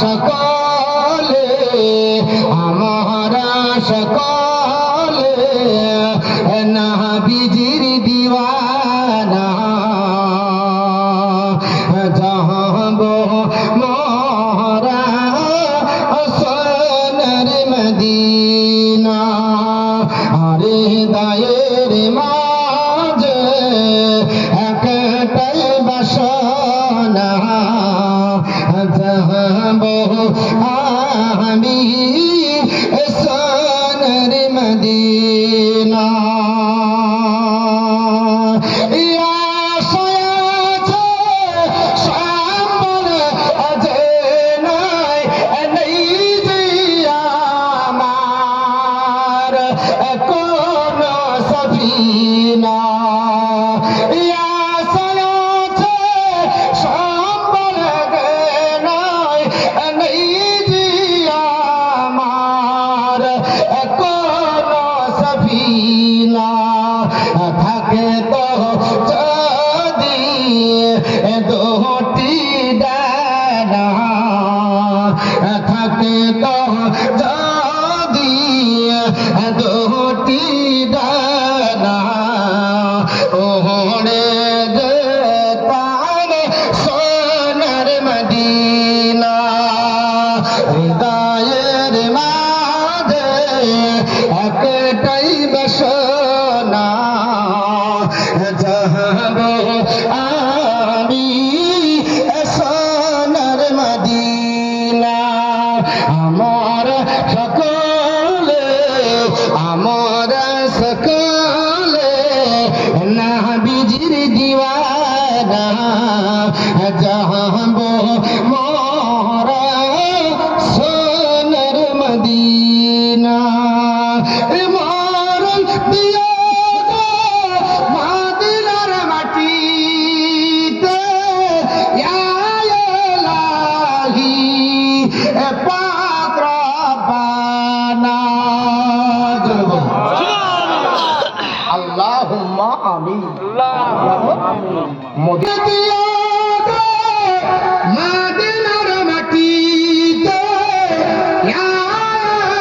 সকলে আমরা সকলে নবীজির দিওয়ানা যাবো মোরা সোনার মদিনা আরে দায়ের মাঝে একটাই বাসনা যাবো আমি সোনার মদিনা থাকে তো যদি দুটি ডানা থাকে তো যদি দুটি ডানা ওড়ে যেতাম সোনার মদিনা হৃদয়ের মাঝে একটাই বাসনা যাবো আমি সোনার মদিনা আমার সকলে নবীজির দিওয়ানা যাবো মোরা সোনার মদিনা মরণ দিয়া আল্লাহুম্মা আমিন মদিনার মাটিতে ইয়া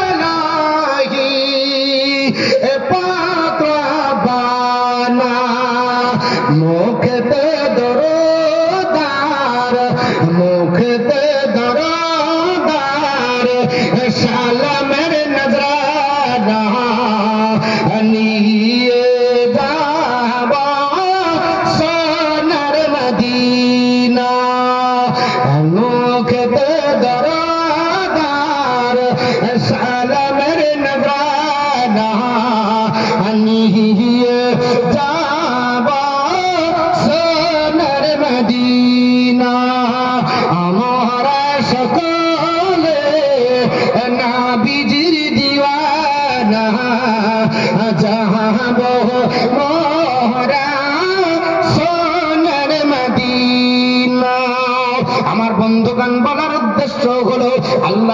ইলাহি পাক রব্বানা মুখতে দরদার সালামের নজরানা নিয়ে যাবা সোনার মদিনা মুখতে দরদার সালামের নজরানা নিয়ে যাবা সোনার মদিনা আমরা সকলে নবীজির দিওয়ানা যাবো মোরা সোনার মদিনা। আমার বন্ধুগণ বলার উদ্দেশ্য হলো আল্লাহ